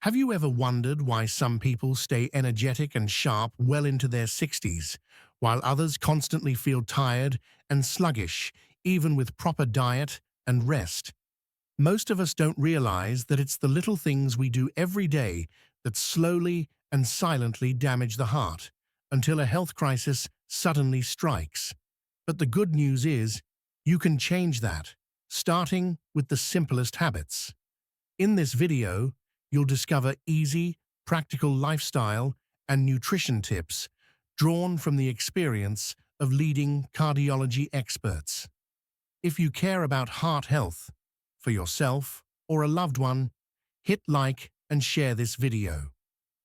Have you ever wondered why some people stay energetic and sharp well into their 60s, while others constantly feel tired and sluggish, even with proper diet and rest? Most of us don't realize that it's the little things we do every day that slowly and silently damage the heart, until a health crisis suddenly strikes. But the good news is, you can change that, starting with the simplest habits. In this video, you'll discover easy, practical lifestyle and nutrition tips drawn from the experience of leading cardiology experts. If you care about heart health, for yourself or a loved one, hit like and share this video.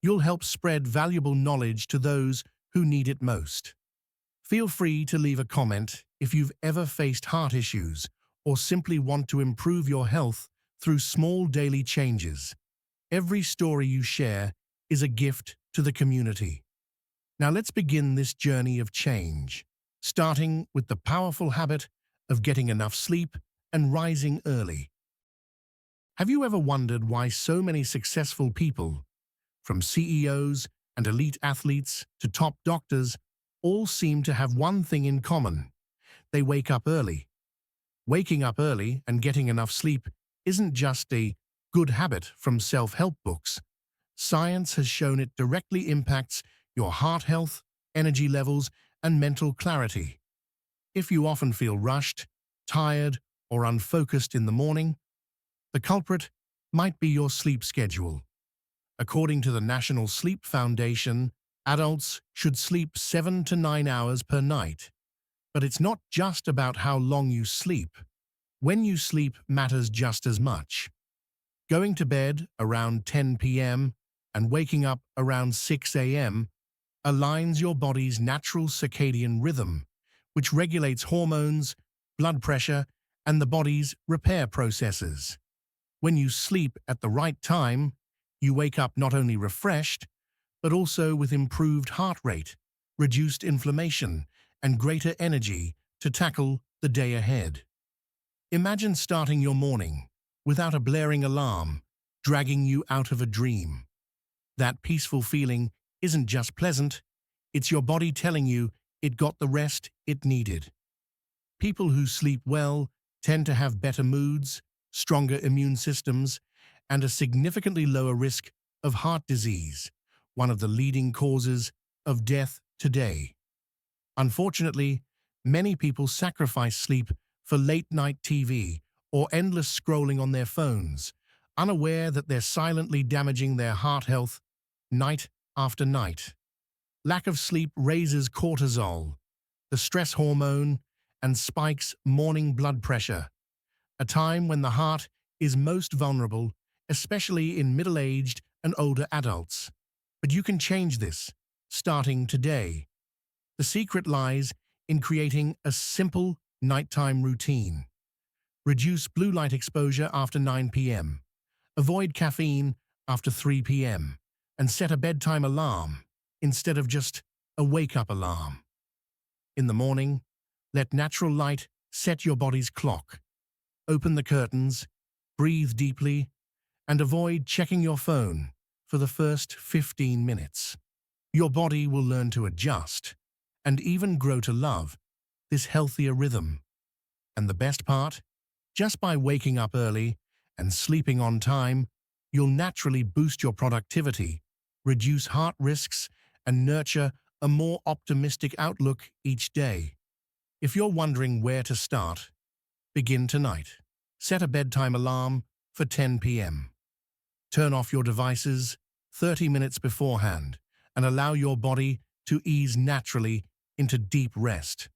You'll help spread valuable knowledge to those who need it most. Feel free to leave a comment if you've ever faced heart issues or simply want to improve your health through small daily changes. Every story you share is a gift to the community. Now let's begin this journey of change, starting with the powerful habit of getting enough sleep and rising early. Have you ever wondered why so many successful people, from CEOs and elite athletes to top doctors, all seem to have one thing in common? They wake up early. Waking up early and getting enough sleep isn't just a good habit from self-help books. Science has shown it directly impacts your heart health, energy levels, and mental clarity. If you often feel rushed, tired, or unfocused in the morning, the culprit might be your sleep schedule. According to the National Sleep Foundation, adults should sleep 7 to 9 hours per night. But it's not just about how long you sleep. When you sleep matters just as much. Going to bed around 10 p.m. and waking up around 6 a.m. aligns your body's natural circadian rhythm, which regulates hormones, blood pressure, and the body's repair processes. When you sleep at the right time, you wake up not only refreshed, but also with improved heart rate, reduced inflammation, and greater energy to tackle the day ahead. Imagine starting your morning without a blaring alarm dragging you out of a dream. That peaceful feeling isn't just pleasant, it's your body telling you it got the rest it needed. People who sleep well tend to have better moods, stronger immune systems, and a significantly lower risk of heart disease, one of the leading causes of death today. Unfortunately, many people sacrifice sleep for late-night TV or endless scrolling on their phones, unaware that they're silently damaging their heart health night after night. Lack of sleep raises cortisol, the stress hormone, and spikes morning blood pressure, a time when the heart is most vulnerable, especially in middle-aged and older adults. But you can change this, starting today. The secret lies in creating a simple nighttime routine. Reduce blue light exposure after 9 p.m. Avoid caffeine after 3 p.m. and set a bedtime alarm instead of just a wake-up alarm. In the morning, let natural light set your body's clock. Open the curtains, breathe deeply, and avoid checking your phone for the first 15 minutes. Your body will learn to adjust and even grow to love this healthier rhythm. And the best part? Just by waking up early and sleeping on time, you'll naturally boost your productivity, reduce heart risks, and nurture a more optimistic outlook each day. If you're wondering where to start, begin tonight. Set a bedtime alarm for 10 p.m. Turn off your devices 30 minutes beforehand and allow your body to ease naturally into deep rest.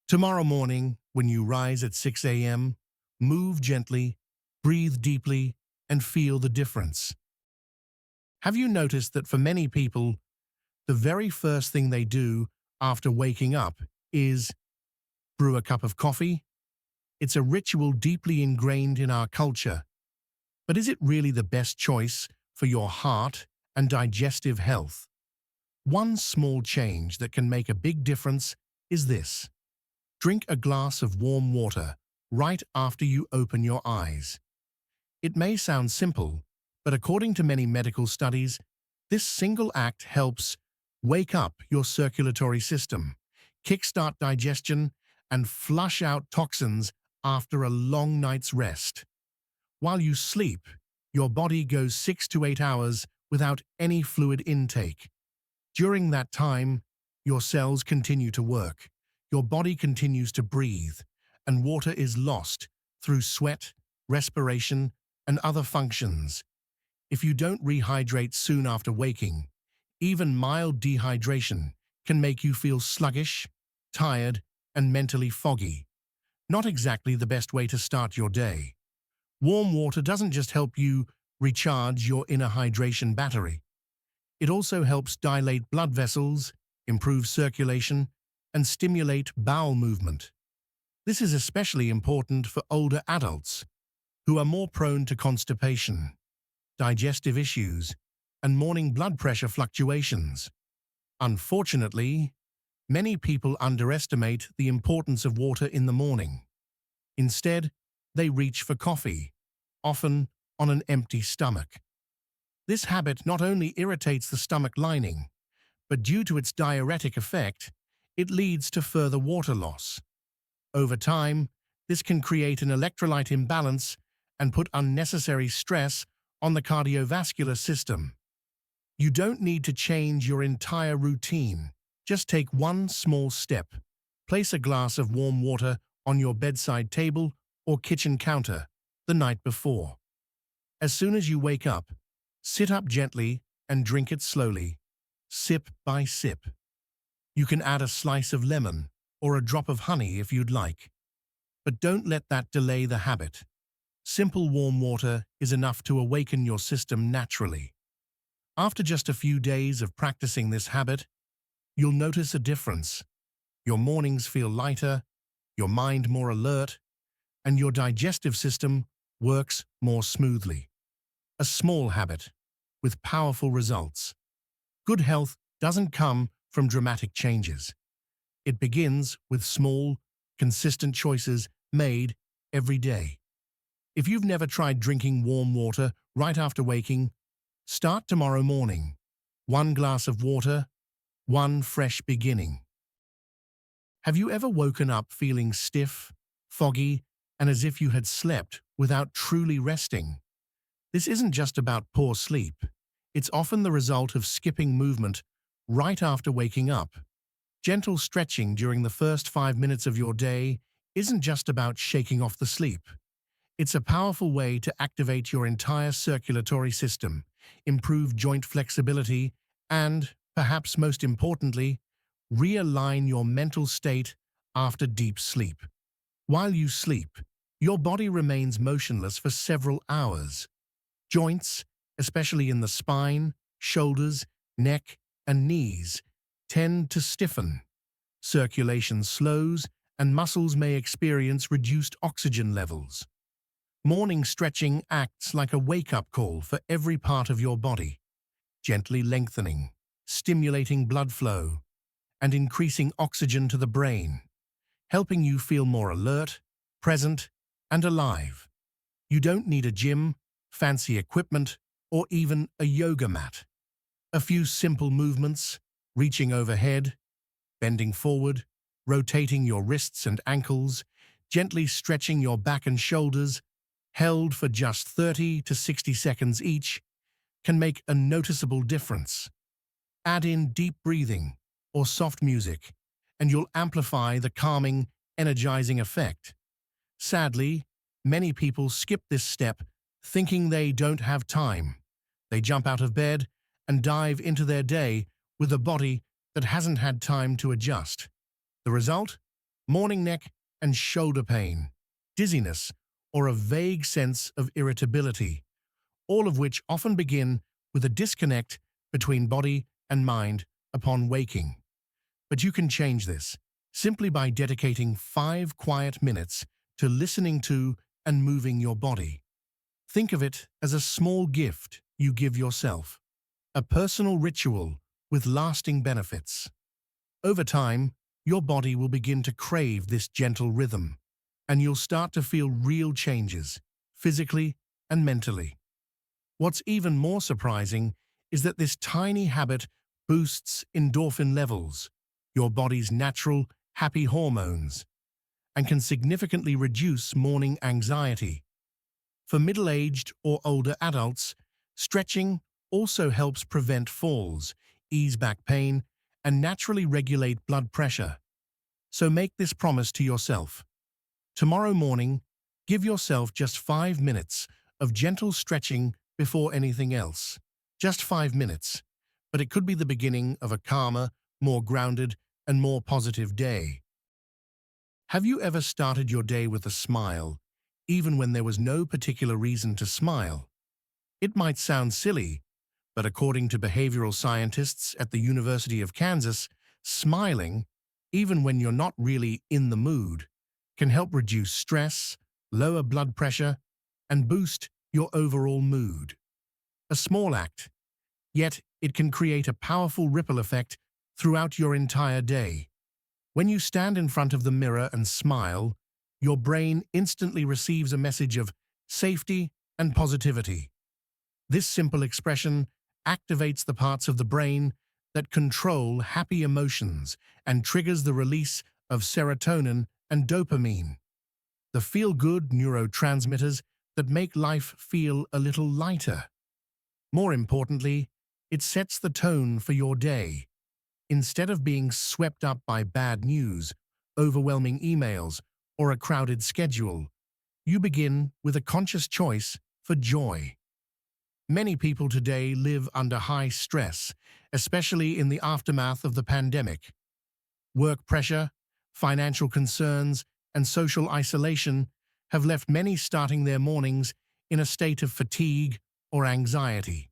Tomorrow morning, when you rise at 6 a.m., move gently, breathe deeply, and feel the difference. Have you noticed that for many people, the very first thing they do after waking up is brew a cup of coffee? It's a ritual deeply ingrained in our culture. But is it really the best choice for your heart and digestive health? One small change that can make a big difference is this. Drink a glass of warm water right after you open your eyes. It may sound simple, But according to many medical studies, this single act helps wake up your circulatory system, kickstart digestion, and flush out toxins after a long night's rest. While you sleep, your body goes 6 to 8 hours without any fluid intake. During that time, your cells continue to work, your body continues to breathe, and water is lost through sweat, respiration, and other functions. If you don't rehydrate soon after waking, even mild dehydration can make you feel sluggish, tired, and mentally foggy. Not exactly the best way to start your day. Warm water doesn't just help you recharge your inner hydration battery. It also helps dilate blood vessels, improve circulation, and stimulate bowel movement. This is especially important for older adults who are more prone to constipation, digestive issues, and morning blood pressure fluctuations. Unfortunately, many people underestimate the importance of water in the morning. Instead, they reach for coffee, often on an empty stomach. This habit not only irritates the stomach lining, but due to its diuretic effect, it leads to further water loss. Over time, this can create an electrolyte imbalance and put unnecessary stress on the cardiovascular system. You don't need to change your entire routine. Just take one small step. Place a glass of warm water on your bedside table or kitchen counter the night before. As soon as you wake up, sit up gently and drink it slowly, sip by sip. You can add a slice of lemon or a drop of honey if you'd like. But don't let that delay the habit. Simple warm water is enough to awaken your system naturally. After just a few days of practicing this habit, you'll notice a difference. Your mornings feel lighter, your mind more alert, and your digestive system works more smoothly. A small habit with powerful results. Good health doesn't come from dramatic changes. It begins with small, consistent choices made every day. If you've never tried drinking warm water right after waking, start tomorrow morning. One glass of water, one fresh beginning. Have you ever woken up feeling stiff, foggy, and as if you had slept without truly resting? This isn't just about poor sleep. It's often the result of skipping movement right after waking up. Gentle stretching during the first 5 minutes of your day isn't just about shaking off the sleep. It's a powerful way to activate your entire circulatory system, improve joint flexibility, and, perhaps most importantly, realign your mental state after deep sleep. While you sleep, your body remains motionless for several hours. Joints, especially in the spine, shoulders, neck, and knees, tend to stiffen. Circulation slows, and muscles may experience reduced oxygen levels. Morning stretching acts like a wake-up call for every part of your body, gently lengthening, stimulating blood flow, and increasing oxygen to the brain, helping you feel more alert, present, and alive. You don't need a gym, fancy equipment, or even a yoga mat. A few simple movements, reaching overhead, bending forward, rotating your wrists and ankles, gently stretching your back and shoulders, held for just 30 to 60 seconds each, can make a noticeable difference. Add in deep breathing or soft music, and you'll amplify the calming, energizing effect. Sadly, many people skip this step thinking they don't have time. They jump out of bed and dive into their day with a body that hasn't had time to adjust. The result? Morning neck and shoulder pain, dizziness, or a vague sense of irritability, all of which often begin with a disconnect between body and mind upon waking. But you can change this simply by dedicating 5 quiet minutes to listening to and moving your body. Think of it as a small gift you give yourself, a personal ritual with lasting benefits. Over time, your body will begin to crave this gentle rhythm, and you'll start to feel real changes, physically and mentally. What's even more surprising is that this tiny habit boosts endorphin levels, your body's natural, happy hormones, and can significantly reduce morning anxiety. For middle-aged or older adults, stretching also helps prevent falls, ease back pain, and naturally regulate blood pressure. So make this promise to yourself. Tomorrow morning, give yourself just 5 minutes of gentle stretching before anything else. Just 5 minutes, but it could be the beginning of a calmer, more grounded, and more positive day. Have you ever started your day with a smile, even when there was no particular reason to smile? It might sound silly, but according to behavioral scientists at the University of Kansas, smiling, even when you're not really in the mood, can help reduce stress, lower blood pressure, and boost your overall mood. A small act, yet it can create a powerful ripple effect throughout your entire day. When you stand in front of the mirror and smile, your brain instantly receives a message of safety and positivity. This simple expression activates the parts of the brain that control happy emotions and triggers the release of serotonin and dopamine, the feel-good neurotransmitters that make life feel a little lighter. More importantly, it sets the tone for your day. Instead of being swept up by bad news, overwhelming emails, or a crowded schedule, you begin with a conscious choice for joy. Many people today live under high stress, especially in the aftermath of the pandemic. Work pressure, financial concerns, and social isolation have left many starting their mornings in a state of fatigue or anxiety.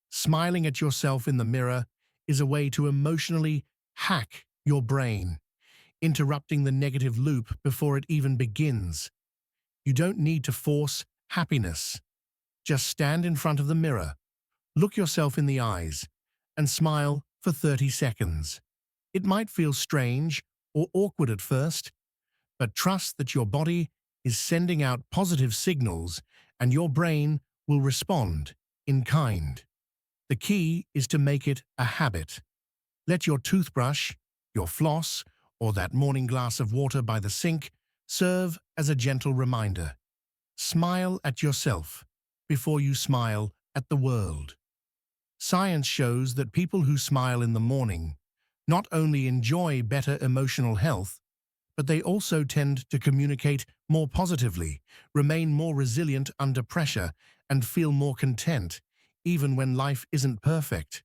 Smiling at yourself in the mirror is a way to emotionally hack your brain, interrupting the negative loop before it even begins. You don't need to force happiness. Just stand in front of the mirror, look yourself in the eyes, and smile for 30 seconds. It might feel strange or awkward at first, but trust that your body is sending out positive signals and your brain will respond in kind. The key is to make it a habit. Let your toothbrush, your floss, or that morning glass of water by the sink serve as a gentle reminder. Smile at yourself before you smile at the world. Science shows that people who smile in the morning not only enjoy better emotional health, but they also tend to communicate more positively, remain more resilient under pressure, and feel more content, even when life isn't perfect.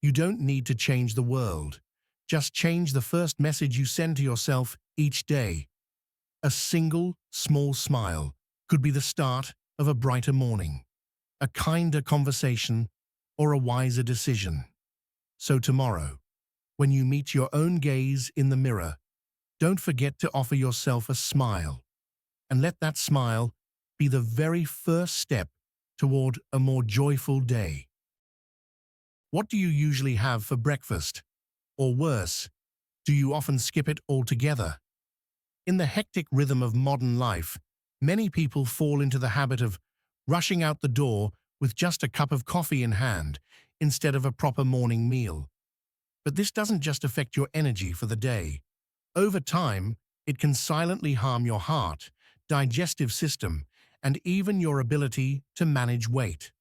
You don't need to change the world. Just change the first message you send to yourself each day. A single, small smile could be the start of a brighter morning, a kinder conversation, or a wiser decision. So tomorrow, when you meet your own gaze in the mirror, don't forget to offer yourself a smile, and let that smile be the very first step toward a more joyful day. What do you usually have for breakfast? Or worse, do you often skip it altogether? In the hectic rhythm of modern life, many people fall into the habit of rushing out the door with just a cup of coffee in hand instead of a proper morning meal. But this doesn't just affect your energy for the day. Over time, it can silently harm your heart, digestive system, and even your ability to manage weight.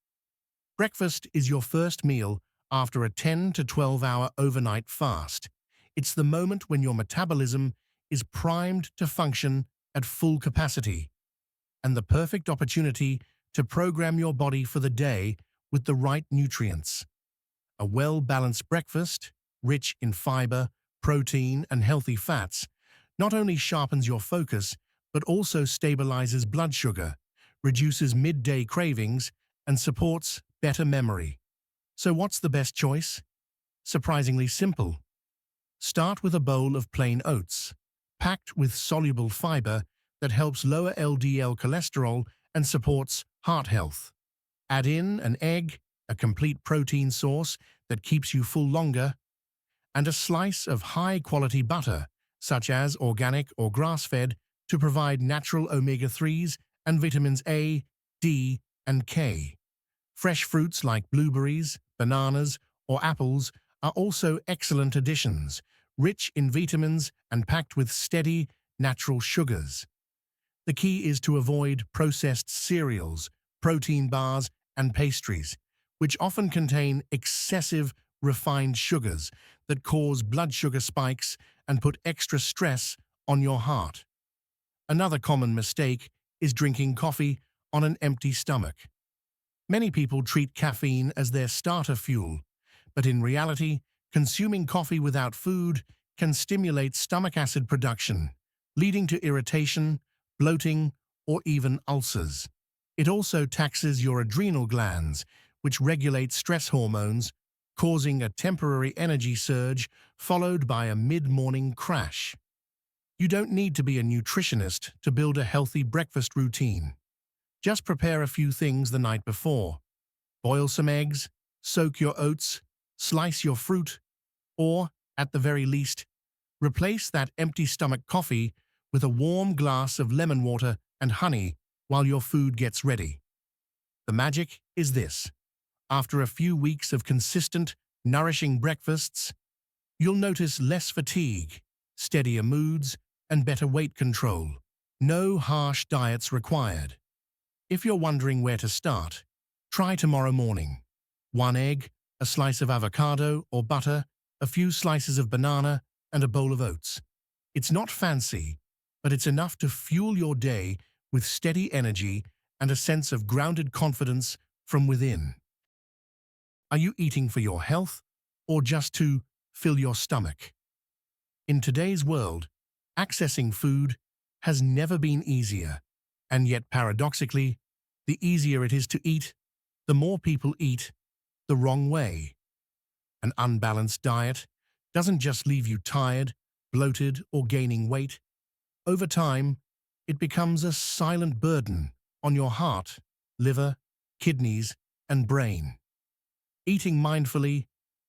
Breakfast is your first meal after a 10 to 12-hour overnight fast. It's the moment when your metabolism is primed to function at full capacity, and the perfect opportunity to program your body for the day with the right nutrients. A well-balanced breakfast, rich in fiber, protein, and healthy fats, not only sharpens your focus, but also stabilizes blood sugar, reduces midday cravings, and supports better memory. So what's the best choice? Surprisingly simple. Start with a bowl of plain oats, packed with soluble fiber that helps lower LDL cholesterol and supports heart health. Add in an egg, a complete protein source that keeps you full longer, and a slice of high-quality butter, such as organic or grass-fed, to provide natural omega-3s and vitamins A, D, and K. Fresh fruits like blueberries, bananas, or apples are also excellent additions, rich in vitamins and packed with steady, natural sugars. The key is to avoid processed cereals, protein bars, and pastries, which often contain excessive refined sugars that cause blood sugar spikes and put extra stress on your heart. Another common mistake is drinking coffee on an empty stomach. Many people treat caffeine as their starter fuel, but in reality, consuming coffee without food can stimulate stomach acid production, leading to irritation, bloating, or even ulcers. It also taxes your adrenal glands, which regulate stress hormones, causing a temporary energy surge followed by a mid-morning crash. You don't need to be a nutritionist to build a healthy breakfast routine. Just prepare a few things the night before. Boil some eggs, soak your oats, slice your fruit, or, at the very least, replace that empty stomach coffee with a warm glass of lemon water and honey while your food gets ready. The magic is this. After a few weeks of consistent, nourishing breakfasts, you'll notice less fatigue, steadier moods, and better weight control. No harsh diets required. If you're wondering where to start, try tomorrow morning. 1 egg, a slice of avocado or butter, a few slices of banana, and a bowl of oats. It's not fancy, but it's enough to fuel your day with steady energy and a sense of grounded confidence from within. Are you eating for your health or just to fill your stomach? In today's world, accessing food has never been easier, and yet paradoxically, the easier it is to eat, the more people eat the wrong way. An unbalanced diet doesn't just leave you tired, bloated, or gaining weight. Over time, it becomes a silent burden on your heart, liver, kidneys, and brain. Eating mindfully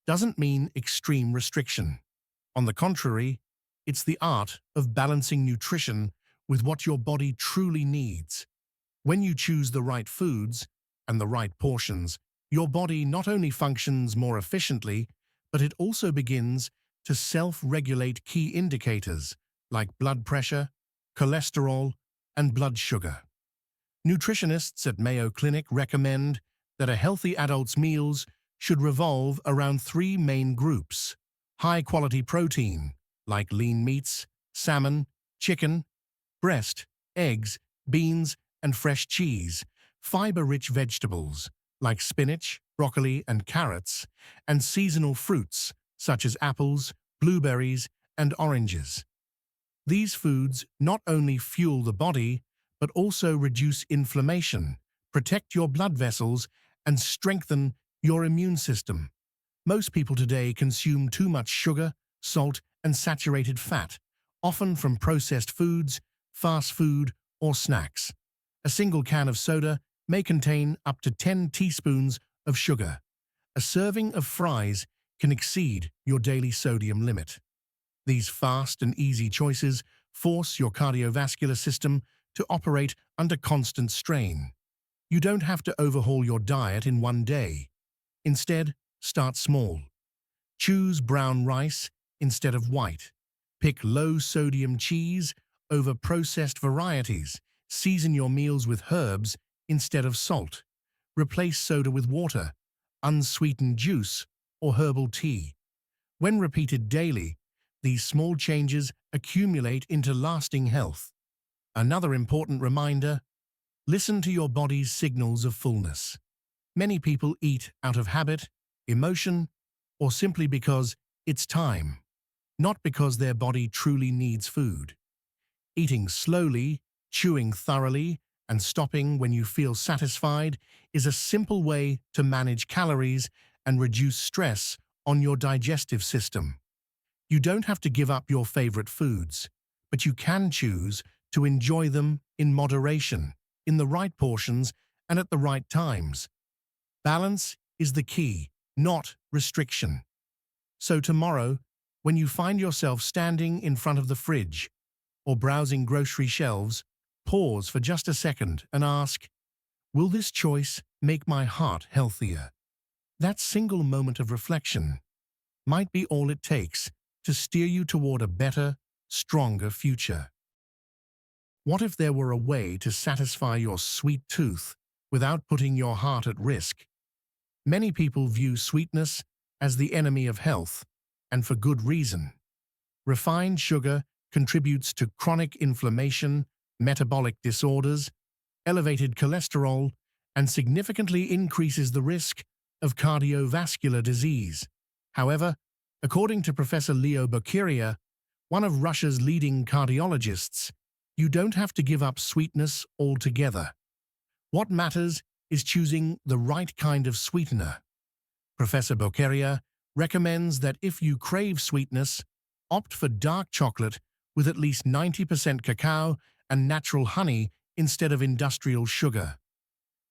doesn't mean extreme restriction. On the contrary, it's the art of balancing nutrition with what your body truly needs. When you choose the right foods and the right portions, your body not only functions more efficiently, but it also begins to self-regulate key indicators like blood pressure, cholesterol, and blood sugar. Nutritionists at Mayo Clinic recommend that a healthy adult's meals should revolve around 3 main groups: high-quality protein, like lean meats, salmon, chicken, breast, eggs, beans, and fresh cheese; fiber-rich vegetables, like spinach, broccoli, and carrots; and seasonal fruits, such as apples, blueberries, and oranges. These foods not only fuel the body, but also reduce inflammation, protect your blood vessels, and strengthen your immune system. Most people today consume too much sugar, salt, and saturated fat, often from processed foods, fast food, or snacks. A single can of soda may contain up to 10 teaspoons of sugar. A serving of fries can exceed your daily sodium limit. These fast and easy choices force your cardiovascular system to operate under constant strain. You don't have to overhaul your diet in one day. Instead, start small. Choose brown rice instead of white. Pick low-sodium cheese over processed varieties. Season your meals with herbs instead of salt. Replace soda with water, unsweetened juice, or herbal tea. When repeated daily, these small changes accumulate into lasting health. Another important reminder: listen to your body's signals of fullness. Many people eat out of habit, emotion, or simply because it's time, not because their body truly needs food. Eating slowly, chewing thoroughly, and stopping when you feel satisfied is a simple way to manage calories and reduce stress on your digestive system. You don't have to give up your favorite foods, but you can choose to enjoy them in moderation, in the right portions, and at the right times. Balance is the key, not restriction. So tomorrow, when you find yourself standing in front of the fridge or browsing grocery shelves, pause for just a second and ask, will this choice make my heart healthier? That single moment of reflection might be all it takes to steer you toward a better, stronger future. What if there were a way to satisfy your sweet tooth without putting your heart at risk? Many people view sweetness as the enemy of health, and for good reason. Refined sugar contributes to chronic inflammation, metabolic disorders, elevated cholesterol, and significantly increases the risk of cardiovascular disease. However, according to Professor Leo Bokeria, one of Russia's leading cardiologists, you don't have to give up sweetness altogether. What matters is choosing the right kind of sweetener. Professor Bokeria recommends that if you crave sweetness, opt for dark chocolate with at least 90% cacao and natural honey instead of industrial sugar.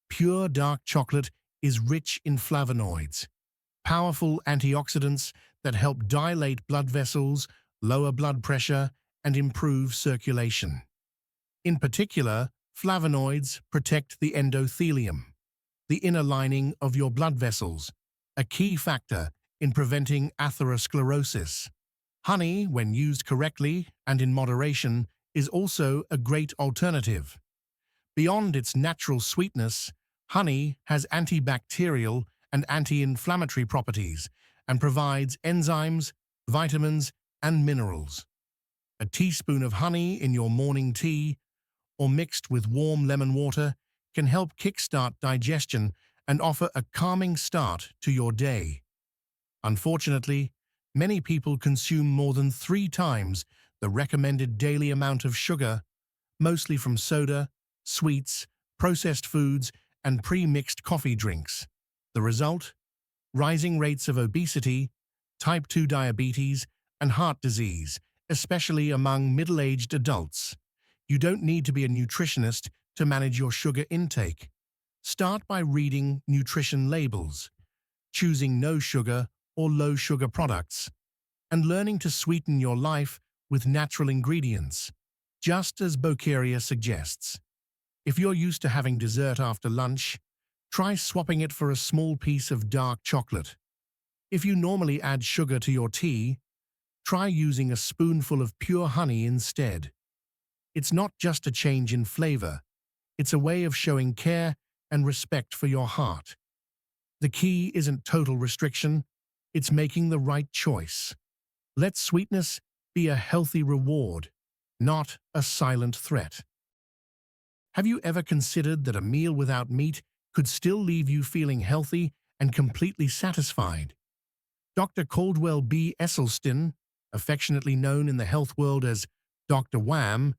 Pure dark chocolate is rich in flavonoids, powerful antioxidants that help dilate blood vessels, lower blood pressure, and improve circulation. In particular, flavonoids protect the endothelium, the inner lining of your blood vessels, a key factor in preventing atherosclerosis. Honey, when used correctly and in moderation, is also a great alternative. Beyond its natural sweetness, honey has antibacterial and anti-inflammatory properties and provides enzymes, vitamins, and minerals. A teaspoon of honey in your morning tea or mixed with warm lemon water can help kickstart digestion and offer a calming start to your day. Unfortunately, many people consume more than 3 times the recommended daily amount of sugar, mostly from soda, sweets, processed foods, and pre-mixed coffee drinks. The result? Rising rates of obesity, type 2 diabetes, and heart disease, especially among middle-aged adults. You don't need to be a nutritionist to manage your sugar intake. Start by reading nutrition labels, choosing no sugar or low sugar products, and learning to sweeten your life with natural ingredients, just as Bokeria suggests. If you're used to having dessert after lunch, try swapping it for a small piece of dark chocolate. If you normally add sugar to your tea, try using a spoonful of pure honey instead. It's not just a change in flavor, it's a way of showing care and respect for your heart. The key isn't total restriction, it's making the right choice. Let sweetness be a healthy reward, not a silent threat. Have you ever considered that a meal without meat could still leave you feeling healthy and completely satisfied? Dr. Caldwell B. Esselstyn, affectionately known in the health world as Dr. Wham,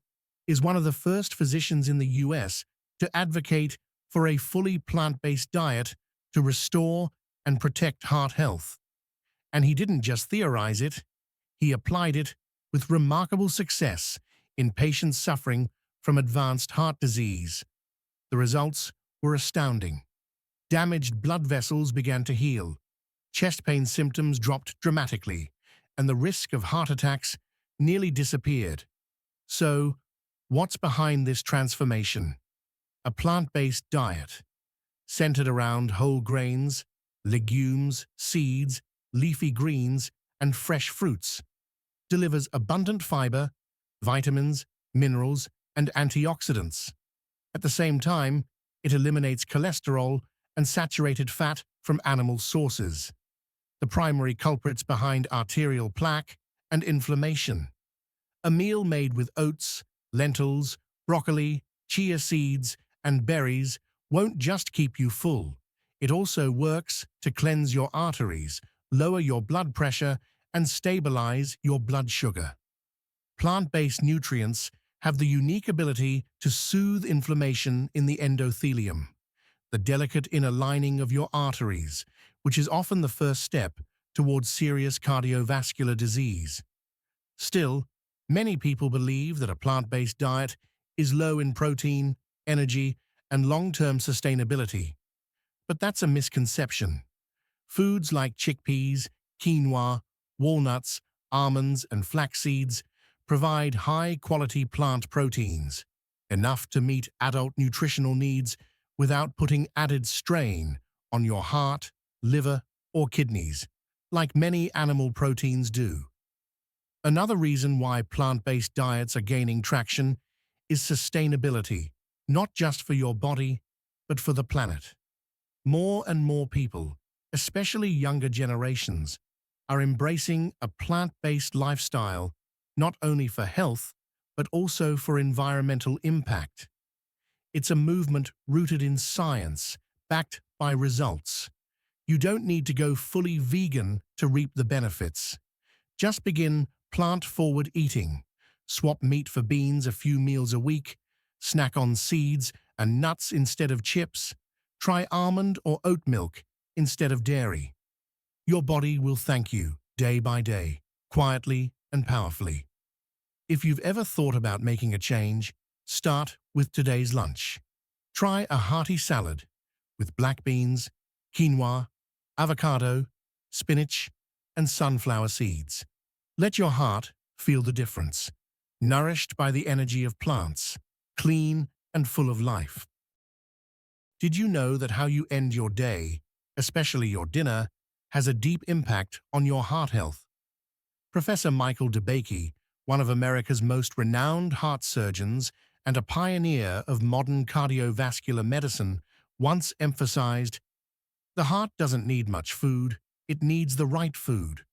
is one of the first physicians in the US to advocate for a fully plant-based diet to restore and protect heart health. And he didn't just theorize it, he applied it with remarkable success in patients suffering from advanced heart disease. The results were astounding. Damaged blood vessels began to heal, chest pain symptoms dropped dramatically, and the risk of heart attacks nearly disappeared. So, what's behind this transformation? A plant-based diet, centered around whole grains, legumes, seeds, leafy greens, and fresh fruits, delivers abundant fiber, vitamins, minerals, and antioxidants. At the same time, it eliminates cholesterol and saturated fat from animal sources, the primary culprits behind arterial plaque and inflammation. A meal made with oats, lentils, broccoli, chia seeds, and berries won't just keep you full. It also works to cleanse your arteries, lower your blood pressure, and stabilize your blood sugar. Plant-based nutrients have the unique ability to soothe inflammation in the endothelium, the delicate inner lining of your arteries, which is often the first step towards serious cardiovascular disease. Still, many people believe that a plant-based diet is low in protein, energy, and long-term sustainability. But that's a misconception. Foods like chickpeas, quinoa, walnuts, almonds, and flax seeds provide high-quality plant proteins, enough to meet adult nutritional needs without putting added strain on your heart, liver, or kidneys, like many animal proteins do. Another reason why plant-based diets are gaining traction is sustainability, not just for your body, but for the planet. More and more people, especially younger generations, are embracing a plant-based lifestyle not only for health, but also for environmental impact. It's a movement rooted in science, backed by results. You don't need to go fully vegan to reap the benefits. Just begin plant-forward eating. Swap meat for beans a few meals a week. Snack on seeds and nuts instead of chips. Try almond or oat milk instead of dairy. Your body will thank you day by day, quietly and powerfully. If you've ever thought about making a change, start with today's lunch. Try a hearty salad with black beans, quinoa, avocado, spinach, and sunflower seeds. Let your heart feel the difference. Nourished by the energy of plants, clean and full of life. Did you know that how you end your day, especially your dinner, has a deep impact on your heart health? Professor Michael DeBakey, one of America's most renowned heart surgeons and a pioneer of modern cardiovascular medicine, once emphasized, "The heart doesn't need much food, it needs the right food."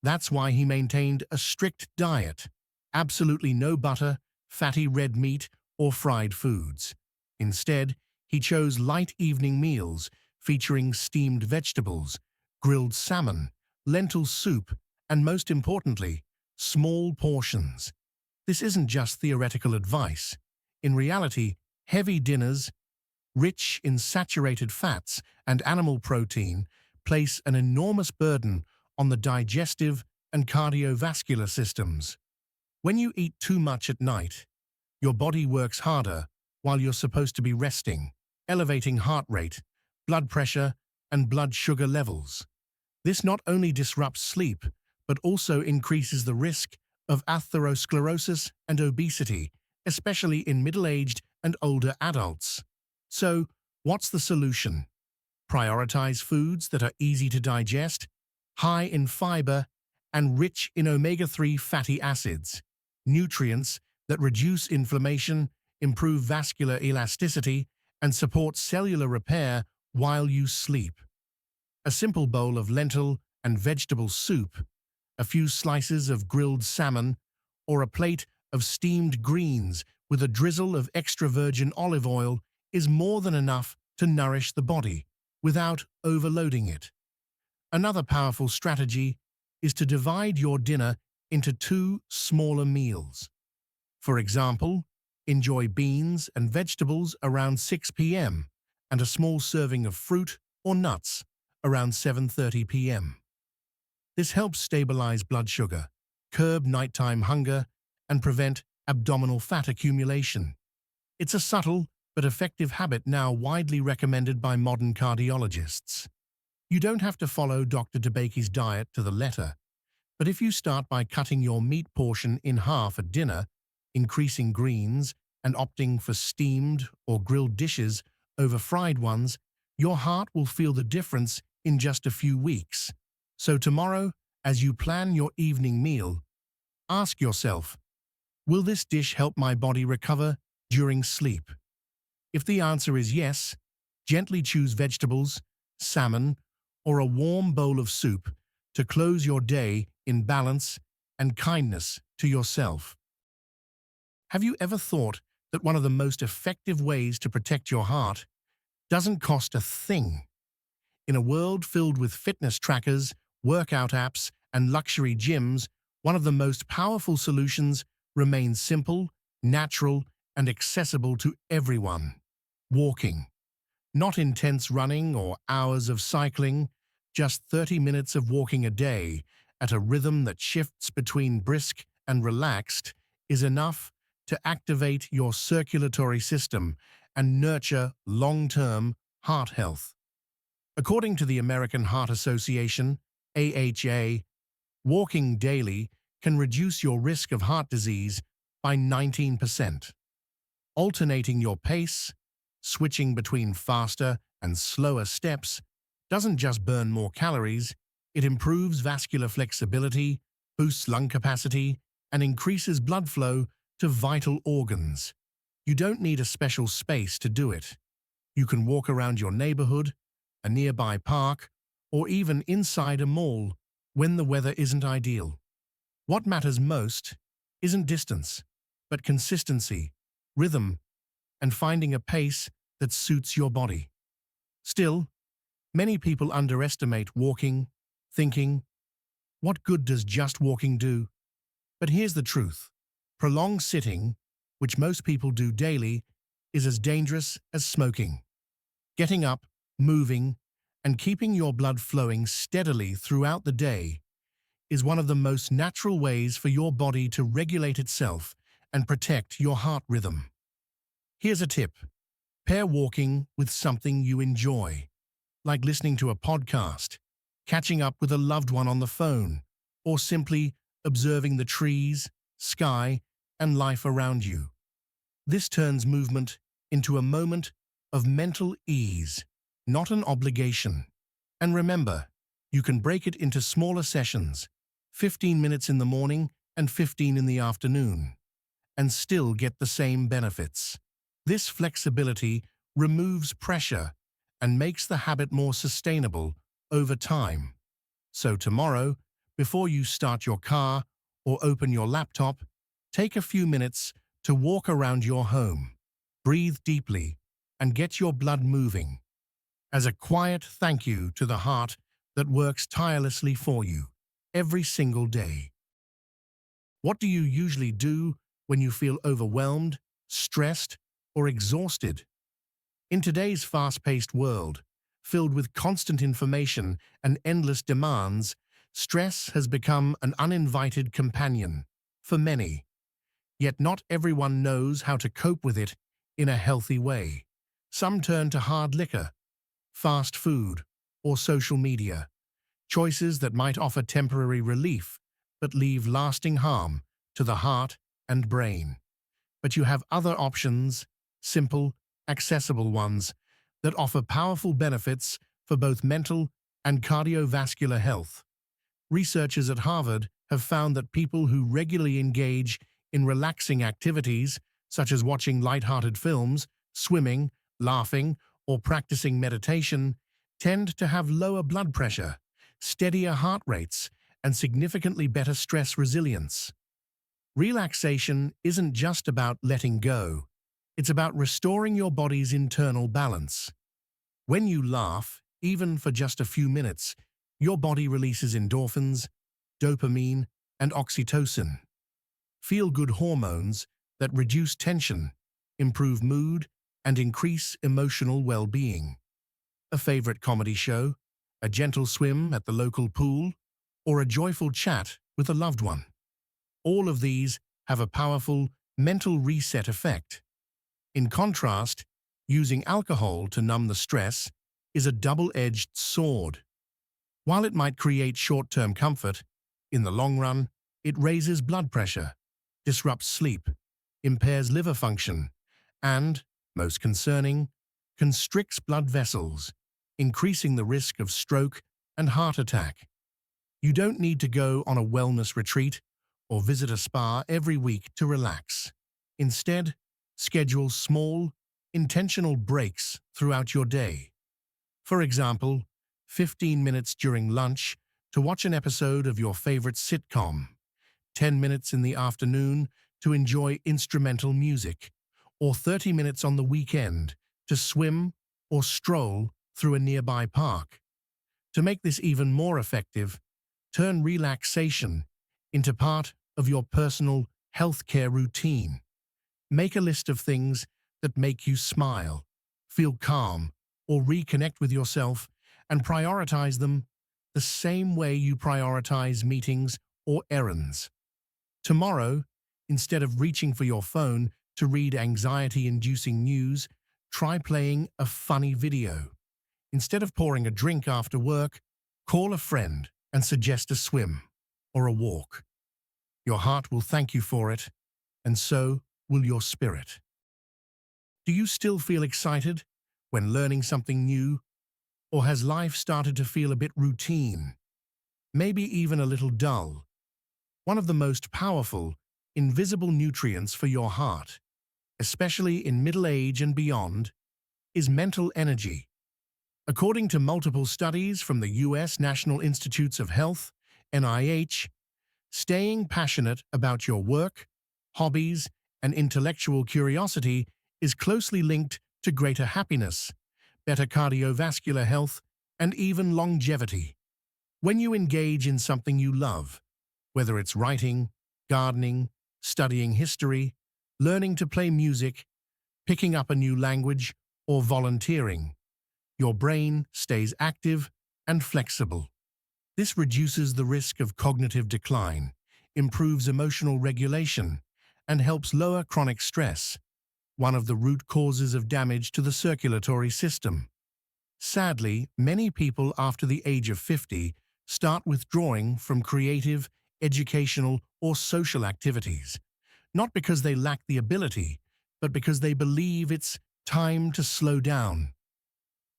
That's why he maintained a strict diet, absolutely no butter, fatty red meat, or fried foods. Instead, he chose light evening meals featuring steamed vegetables, grilled salmon, lentil soup, and most importantly, small portions. This isn't just theoretical advice. In reality, heavy dinners, rich in saturated fats and animal protein, place an enormous burden on the digestive and cardiovascular systems. When you eat too much at night, your body works harder while you're supposed to be resting, elevating heart rate, blood pressure, and blood sugar levels. This not only disrupts sleep, but also increases the risk of atherosclerosis and obesity, especially in middle-aged and older adults. So, what's the solution? Prioritize foods that are easy to digest, high in fiber, and rich in omega-3 fatty acids, nutrients that reduce inflammation, improve vascular elasticity, and support cellular repair while you sleep. A simple bowl of lentil and vegetable soup, a few slices of grilled salmon, or a plate of steamed greens with a drizzle of extra virgin olive oil is more than enough to nourish the body without overloading it. Another powerful strategy is to divide your dinner into two smaller meals. For example, enjoy beans and vegetables around 6 p.m. and a small serving of fruit or nuts around 7:30 p.m. This helps stabilize blood sugar, curb nighttime hunger, and prevent abdominal fat accumulation. It's a subtle but effective habit now widely recommended by modern cardiologists. You don't have to follow Dr. DeBakey's diet to the letter, but if you start by cutting your meat portion in half at dinner, increasing greens, and opting for steamed or grilled dishes over fried ones, your heart will feel the difference in just a few weeks. So tomorrow, as you plan your evening meal, ask yourself, will this dish help my body recover during sleep? If the answer is yes, gently choose vegetables, salmon, or a warm bowl of soup to close your day in balance and kindness to yourself. Have you ever thought that one of the most effective ways to protect your heart doesn't cost a thing? In a world filled with fitness trackers, workout apps, and luxury gyms, one of the most powerful solutions remains simple, natural, and accessible to everyone. Walking. Not intense running or hours of cycling, just 30 minutes of walking a day at a rhythm that shifts between brisk and relaxed is enough to activate your circulatory system and nurture long-term heart health. According to the American Heart Association, AHA, walking daily can reduce your risk of heart disease by 19%. Alternating your pace, Switching between faster and slower steps doesn't just burn more calories, it improves vascular flexibility, boosts lung capacity, and increases blood flow to vital organs. You don't need a special space to do it. You can walk around your neighborhood, a nearby park, or even inside a mall when the weather isn't ideal. What matters most isn't distance, but consistency, rhythm, and finding a pace that suits your body. Still, many people underestimate walking, thinking, what good does just walking do? But here's the truth. Prolonged sitting, which most people do daily, is as dangerous as smoking. Getting up, moving, and keeping your blood flowing steadily throughout the day is one of the most natural ways for your body to regulate itself and protect your heart rhythm. Here's a tip. Pair walking with something you enjoy, like listening to a podcast, catching up with a loved one on the phone, or simply observing the trees, sky, and life around you. This turns movement into a moment of mental ease, not an obligation. And remember, you can break it into smaller sessions, 15 minutes in the morning and 15 in the afternoon, and still get the same benefits. This flexibility removes pressure and makes the habit more sustainable over time. So tomorrow, before you start your car or open your laptop, take a few minutes to walk around your home, breathe deeply, and get your blood moving, as a quiet thank you to the heart that works tirelessly for you every single day. What do you usually do when you feel overwhelmed, stressed, or exhausted? In today's fast-paced world, filled with constant information and endless demands, stress has become an uninvited companion for many. Yet not everyone knows how to cope with it in a healthy way. Some turn to hard liquor, fast food, or social media, choices that might offer temporary relief but leave lasting harm to the heart and brain. But you have other options, simple, accessible ones, that offer powerful benefits for both mental and cardiovascular health. Researchers at Harvard have found that people who regularly engage in relaxing activities, such as watching light-hearted films, swimming, laughing, or practicing meditation, tend to have lower blood pressure, steadier heart rates, and significantly better stress resilience. Relaxation isn't just about letting go. It's about restoring your body's internal balance. When you laugh, even for just a few minutes, your body releases endorphins, dopamine, and oxytocin, feel-good hormones that reduce tension, improve mood, and increase emotional well-being. A favorite comedy show, a gentle swim at the local pool, or a joyful chat with a loved one. All of these have a powerful mental reset effect. In contrast, using alcohol to numb the stress is a double-edged sword. While it might create short-term comfort, in the long run, it raises blood pressure, disrupts sleep, impairs liver function, and, most concerning, constricts blood vessels, increasing the risk of stroke and heart attack. You don't need to go on a wellness retreat or visit a spa every week to relax. Instead, schedule small, intentional breaks throughout your day. For example, 15 minutes during lunch to watch an episode of your favorite sitcom, 10 minutes in the afternoon to enjoy instrumental music, or 30 minutes on the weekend to swim or stroll through a nearby park. To make this even more effective, turn relaxation into part of your personal healthcare routine. Make a list of things that make you smile, feel calm, or reconnect with yourself, and prioritize them the same way you prioritize meetings or errands. Tomorrow, instead of reaching for your phone to read anxiety-inducing news, try playing a funny video. Instead of pouring a drink after work, call a friend and suggest a swim or a walk. Your heart will thank you for it, and so will your spirit. Do you still feel excited when learning something new, or has life started to feel a bit routine, maybe even a little dull? One of the most powerful, invisible nutrients for your heart, especially in middle age and beyond, is mental energy. According to multiple studies from the U.S. National Institutes of Health, NIH, staying passionate about your work, hobbies, and intellectual curiosity is closely linked to greater happiness, better cardiovascular health, and even longevity. When you engage in something you love, whether it's writing, gardening, studying history, learning to play music, picking up a new language, or volunteering, your brain stays active and flexible. This reduces the risk of cognitive decline, improves emotional regulation, and helps lower chronic stress, one of the root causes of damage to the circulatory system. Sadly, many people after the age of 50 start withdrawing from creative, educational, or social activities, not because they lack the ability, but because they believe it's time to slow down.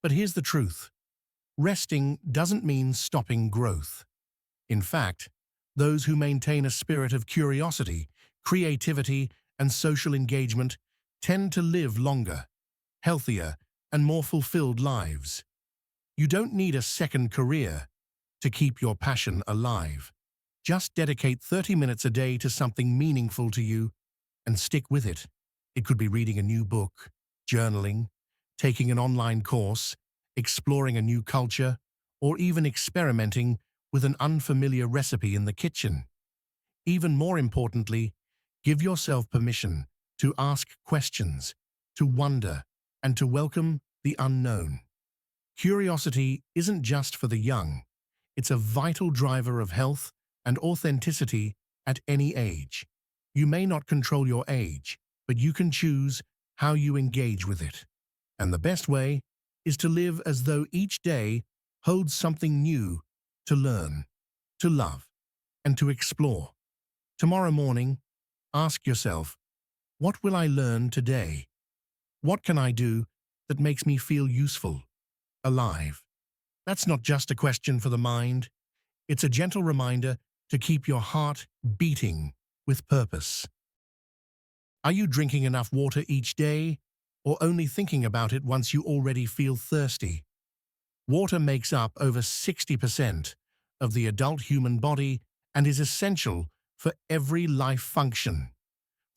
But here's the truth. Resting doesn't mean stopping growth. In fact, those who maintain a spirit of curiosity, creativity, and social engagement tend to live longer, healthier, and more fulfilled lives. You don't need a second career to keep your passion alive. Just dedicate 30 minutes a day to something meaningful to you and stick with it. It could be reading a new book, journaling, taking an online course, exploring a new culture, or even experimenting with an unfamiliar recipe in the kitchen. Even more importantly, give yourself permission to ask questions, to wonder, and to welcome the unknown. Curiosity isn't just for the young. It's a vital driver of health and authenticity at any age. You may not control your age, but you can choose how you engage with it. And the best way is to live as though each day holds something new to learn, to love, and to explore. Tomorrow morning, ask yourself, what will I learn today? What can I do that makes me feel useful, alive? That's not just a question for the mind. It's a gentle reminder to keep your heart beating with purpose. Are you drinking enough water each day, or only thinking about it once you already feel thirsty? Water makes up over 60% of the adult human body and is essential for every life function,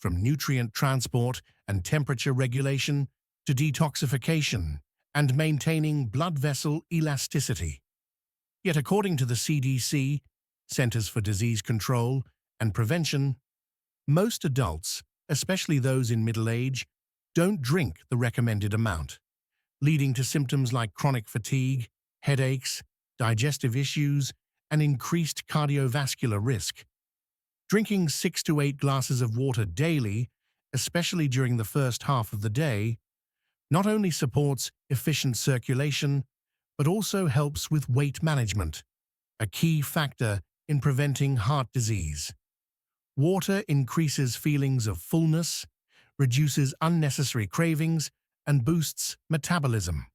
from nutrient transport and temperature regulation to detoxification and maintaining blood vessel elasticity. Yet according to the CDC, Centers for Disease Control and Prevention, most adults, especially those in middle age, don't drink the recommended amount, leading to symptoms like chronic fatigue, headaches, digestive issues, and increased cardiovascular risk. Drinking 6 to 8 glasses of water daily, especially during the first half of the day, not only supports efficient circulation, but also helps with weight management, a key factor in preventing heart disease. Water increases feelings of fullness, reduces unnecessary cravings, and boosts metabolism.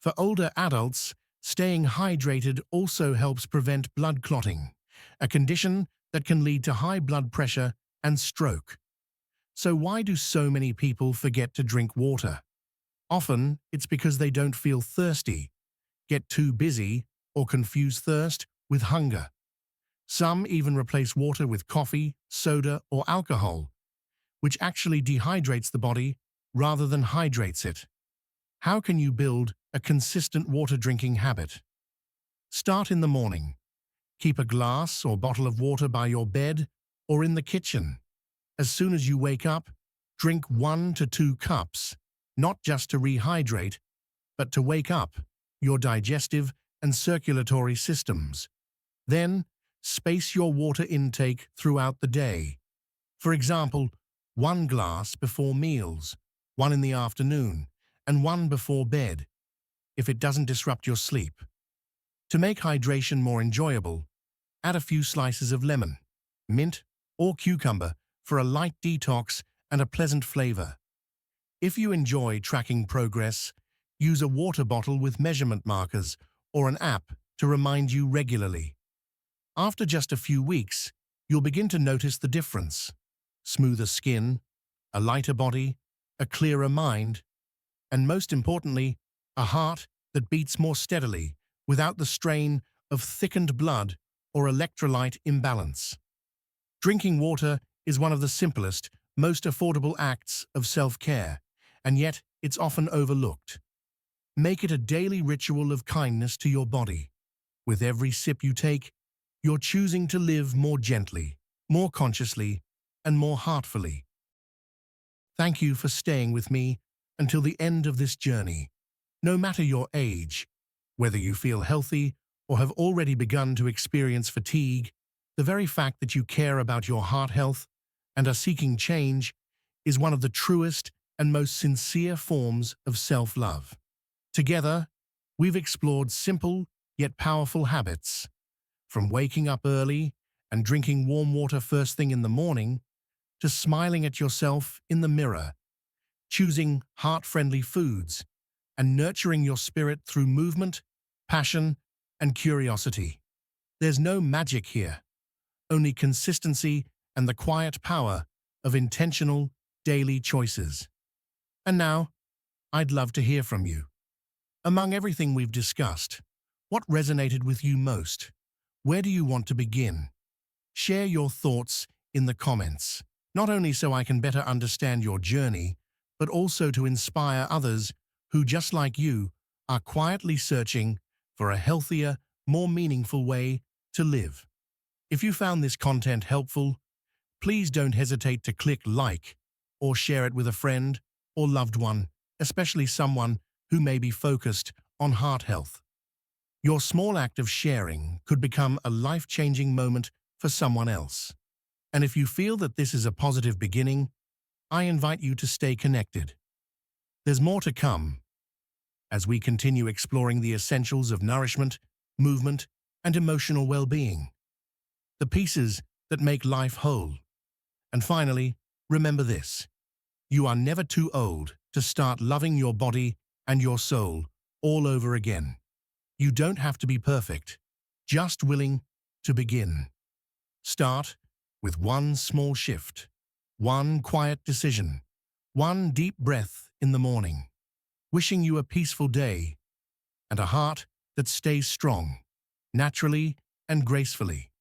For older adults, staying hydrated also helps prevent blood clotting, a condition that can lead to high blood pressure and stroke. So why do so many people forget to drink water? Often, it's because they don't feel thirsty, get too busy, or confuse thirst with hunger. Some even replace water with coffee, soda, or alcohol, which actually dehydrates the body rather than hydrates it. How can you build a consistent water drinking habit? Start in the morning. Keep a glass or bottle of water by your bed or in the kitchen. As soon as you wake up, drink 1 to 2 cups, not just to rehydrate, but to wake up your digestive and circulatory systems. Then, space your water intake throughout the day. For example, 1 glass before meals, 1 in the afternoon, and 1 before bed, if it doesn't disrupt your sleep. To make hydration more enjoyable, add a few slices of lemon, mint, or cucumber for a light detox and a pleasant flavor. If you enjoy tracking progress, use a water bottle with measurement markers or an app to remind you regularly. After just a few weeks, you'll begin to notice the difference. Smoother skin, a lighter body, a clearer mind, and most importantly, a heart that beats more steadily without the strain of thickened blood or electrolyte imbalance. Drinking water is one of the simplest, most affordable acts of self-care, and yet it's often overlooked. Make it a daily ritual of kindness to your body. With every sip you take, you're choosing to live more gently, more consciously, and more heartfully. Thank you for staying with me until the end of this journey. No matter your age, whether you feel healthy or have already begun to experience fatigue, the very fact that you care about your heart health and are seeking change is one of the truest and most sincere forms of self-love. Together, we've explored simple yet powerful habits, from waking up early and drinking warm water first thing in the morning, to smiling at yourself in the mirror, choosing heart-friendly foods, and nurturing your spirit through movement, passion, and curiosity. There's no magic here, only consistency and the quiet power of intentional, daily choices. And now, I'd love to hear from you. Among everything we've discussed, what resonated with you most? Where do you want to begin? Share your thoughts in the comments, not only so I can better understand your journey, but also to inspire others who, just like you, are quietly searching for a healthier, more meaningful way to live. If you found this content helpful, please don't hesitate to click like or share it with a friend or loved one, especially someone who may be focused on heart health. Your small act of sharing could become a life-changing moment for someone else. And if you feel that this is a positive beginning, I invite you to stay connected. There's more to come as we continue exploring the essentials of nourishment, movement, and emotional well-being, the pieces that make life whole. And finally, remember this: you are never too old to start loving your body and your soul all over again. You don't have to be perfect, just willing to begin. Start with one small shift, one quiet decision, one deep breath in the morning. Wishing you a peaceful day and a heart that stays strong, naturally and gracefully.